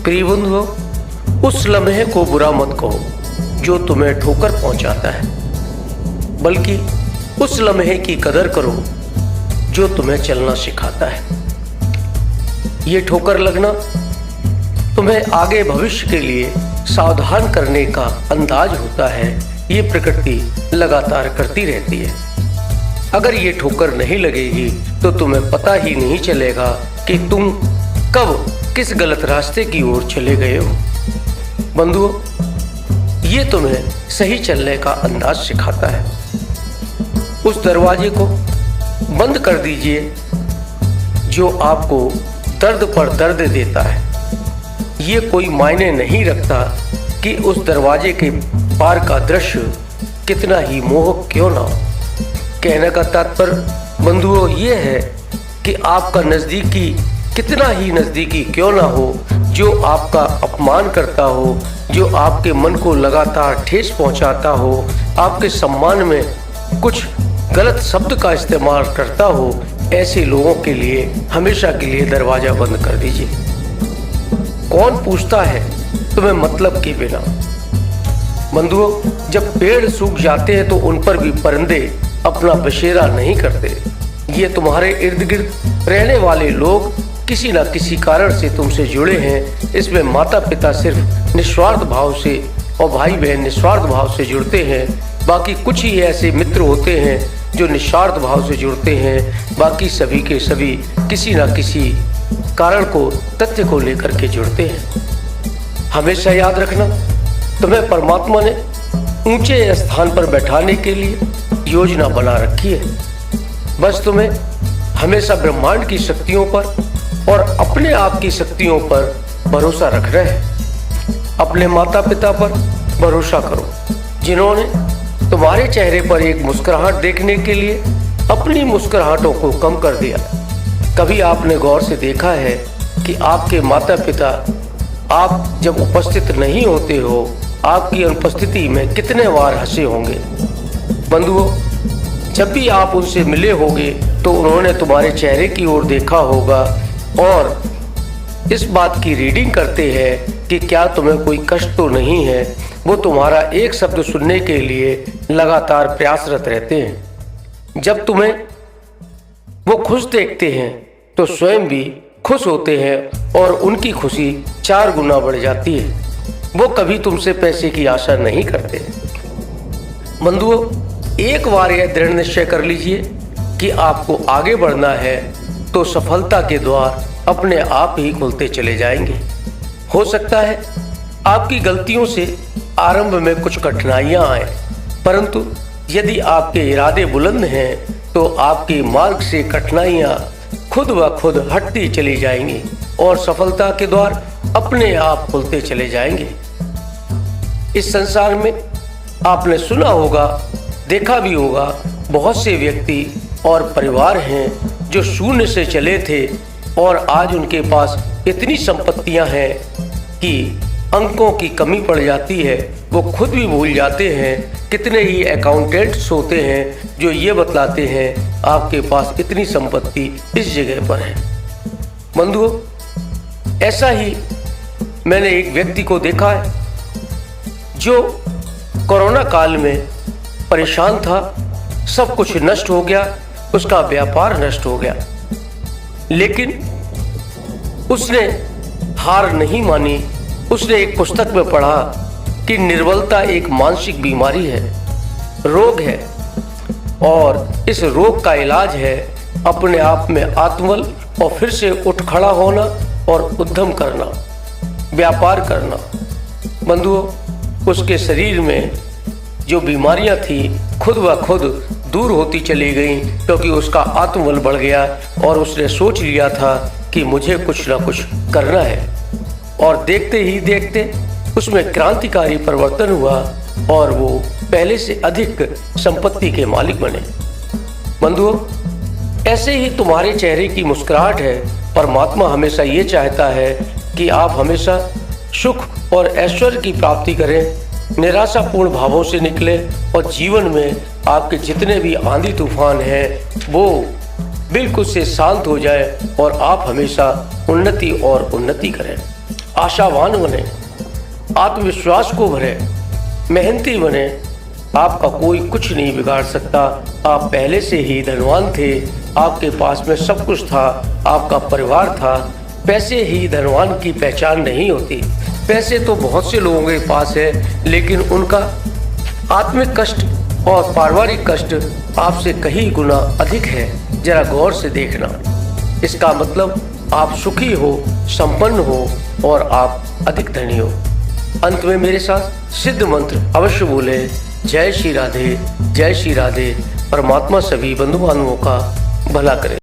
प्रिय बंधुओं, उस लम्हे को बुरा मत कहो जो तुम्हें ठोकर पहुंचाता है, बल्कि उस लम्हे की कदर करो जो तुम्हें चलना सिखाता है। ये ठोकर लगना तुम्हें आगे भविष्य के लिए सावधान करने का अंदाज होता है। ये प्रकृति लगातार करती रहती है। अगर ये ठोकर नहीं लगेगी तो तुम्हें पता ही नहीं चलेगा कि तुम कब किस गलत रास्ते की ओर चले गए हो। बंधुओं, ये तुम्हें सही चलने का अंदाज सिखाता है। उस दरवाजे को बंद कर दीजिए जो आपको दर्द पर दर्द देता है। ये कोई मायने नहीं रखता कि उस दरवाजे के पार का दृश्य कितना ही मोहक क्यों ना हो। कहने का तात्पर्य बंधुओं ये है कि आपका नज़दीकी कितना ही नज़दीकी क्यों ना हो, जो आपका अपमान करता हो, जो आपके मन को लगातार ठेस पहुंचाता हो, आपके सम्मान में कुछ गलत शब्द का इस्तेमाल करता हो, ऐसे लोगों के लिए हमेशा के लिए दरवाज़ा बंद कर दीजिए। कौन पूछता है तुम्हें मतलब के बिना। बंधुओं, जब पेड़ सूख जाते हैं तो उन पर भी परिंदे अपना बसेरा नहीं करते। ये तुम्हारे इर्द गिर्द रहने वाले लोग किसी न किसी कारण से तुमसे जुड़े हैं। इसमें माता पिता सिर्फ निस्वार्थ भाव से और भाई बहन निस्वार्थ भाव से जुड़ते हैं। बाकी कुछ ही ऐसे मित्र होते हैं जो निस्वार्थ भाव से जुड़ते हैं। बाकी सभी के सभी किसी न किसी कारण को, तथ्य को लेकर के जुड़ते हैं। हमेशा याद रखना, तुम्हें परमात्मा ने ऊंचे स्थान पर बैठाने के लिए योजना बना रखी है। बस तुम्हें हमेशा ब्रह्मांड की शक्तियों पर और अपने आप की शक्तियों पर भरोसा रखना है। अपने माता पिता पर भरोसा करो जिन्होंने तुम्हारे चेहरे पर एक मुस्कुराहट देखने के लिए अपनी मुस्कुराहटों को कम कर दिया। कभी आपने गौर से देखा है कि आपके माता पिता आप जब उपस्थित नहीं होते हो, आपकी अनुपस्थिति में कितने बार हंसे होंगे। बंधुओं, जब भी आप उनसे मिले होंगे तो उन्होंने तुम्हारे चेहरे की ओर देखा होगा और इस बात की रीडिंग करते हैं कि क्या तुम्हें कोई कष्ट तो नहीं है। वो तुम्हारा एक शब्द सुनने के लिए लगातार प्रयासरत रहते हैं। जब तुम्हें वो खुश देखते हैं तो स्वयं भी खुश होते हैं और उनकी खुशी 4 गुना बढ़ जाती है। वो कभी तुमसे पैसे की आशा नहीं करते। बंधुओं, एक बार यह दृढ़ निश्चय कर लीजिए कि आपको आगे बढ़ना है तो सफलता के द्वार अपने आप ही खुलते चले जाएंगे। हो सकता है आपकी गलतियों से आरंभ में कुछ कठिनाइयां आए, परंतु यदि आपके इरादे बुलंद हैं तो आपके मार्ग से कठिनाइयां खुद ब खुद हटती चली जाएंगी और सफलता के द्वार अपने आप खुलते चले जाएंगे। इस संसार में आपने सुना होगा, देखा भी होगा, बहुत से व्यक्ति और परिवार हैं जो शून्य से चले थे और आज उनके पास इतनी संपत्तियां हैं कि अंकों की कमी पड़ जाती है। वो खुद भी भूल जाते हैं। कितने ही अकाउंटेंट्स होते हैं जो ये बतलाते हैं आपके पास इतनी संपत्ति इस जगह पर है। बंधुओं, ऐसा ही मैंने एक व्यक्ति को देखा है जो कोरोना काल में परेशान था। सब कुछ नष्ट हो गया, उसका व्यापार नष्ट हो गया, लेकिन उसने हार नहीं मानी। उसने एक पुस्तक में पढ़ा कि निर्बलता एक मानसिक बीमारी है, रोग है, और इस रोग का इलाज है अपने आप में आत्मबल और फिर से उठ खड़ा होना और उद्यम करना, व्यापार करना। बंधुओं, उसके शरीर में जो बीमारियां थी खुद ब खुद दूर होती चली गई, क्योंकि उसका आत्मबल बढ़ गया और उसने सोच लिया था कि मुझे कुछ ना कुछ करना है। और देखते ही देखते उसमें क्रांतिकारी परिवर्तन हुआ और वो पहले से अधिक संपत्ति के मालिक बने। बंधुओं, ऐसे ही तुम्हारे चेहरे की मुस्कुराहट है। परमात्मा हमेशा ये चाहता है कि आप हमेशा सुख और ऐश्वर्य की प्राप्ति करें, निराशापूर्ण भावों से निकलें और जीवन में आपके जितने भी आंधी तूफान हैं वो बिल्कुल से शांत हो जाए और आप हमेशा उन्नति और उन्नति करें। आशावान बने, आत्मविश्वास को भरे, मेहनती बने। आपका कोई कुछ नहीं बिगाड़ सकता। आप पहले से ही धनवान थे, आपके पास में सब कुछ था, आपका परिवार था। पैसे ही धनवान की पहचान नहीं होती। पैसे तो बहुत से लोगों के पास है, लेकिन उनका आत्मिक कष्ट और पारिवारिक कष्ट आपसे कहीं गुना अधिक है। जरा गौर से देखना। इसका मतलब आप सुखी हो, संपन्न हो और आप अधिक धनी हो। अंत में मेरे साथ सिद्ध मंत्र अवश्य बोले। जय श्री राधे, जय श्री राधे। परमात्मा सभी बंधु बांधवों का भला करे।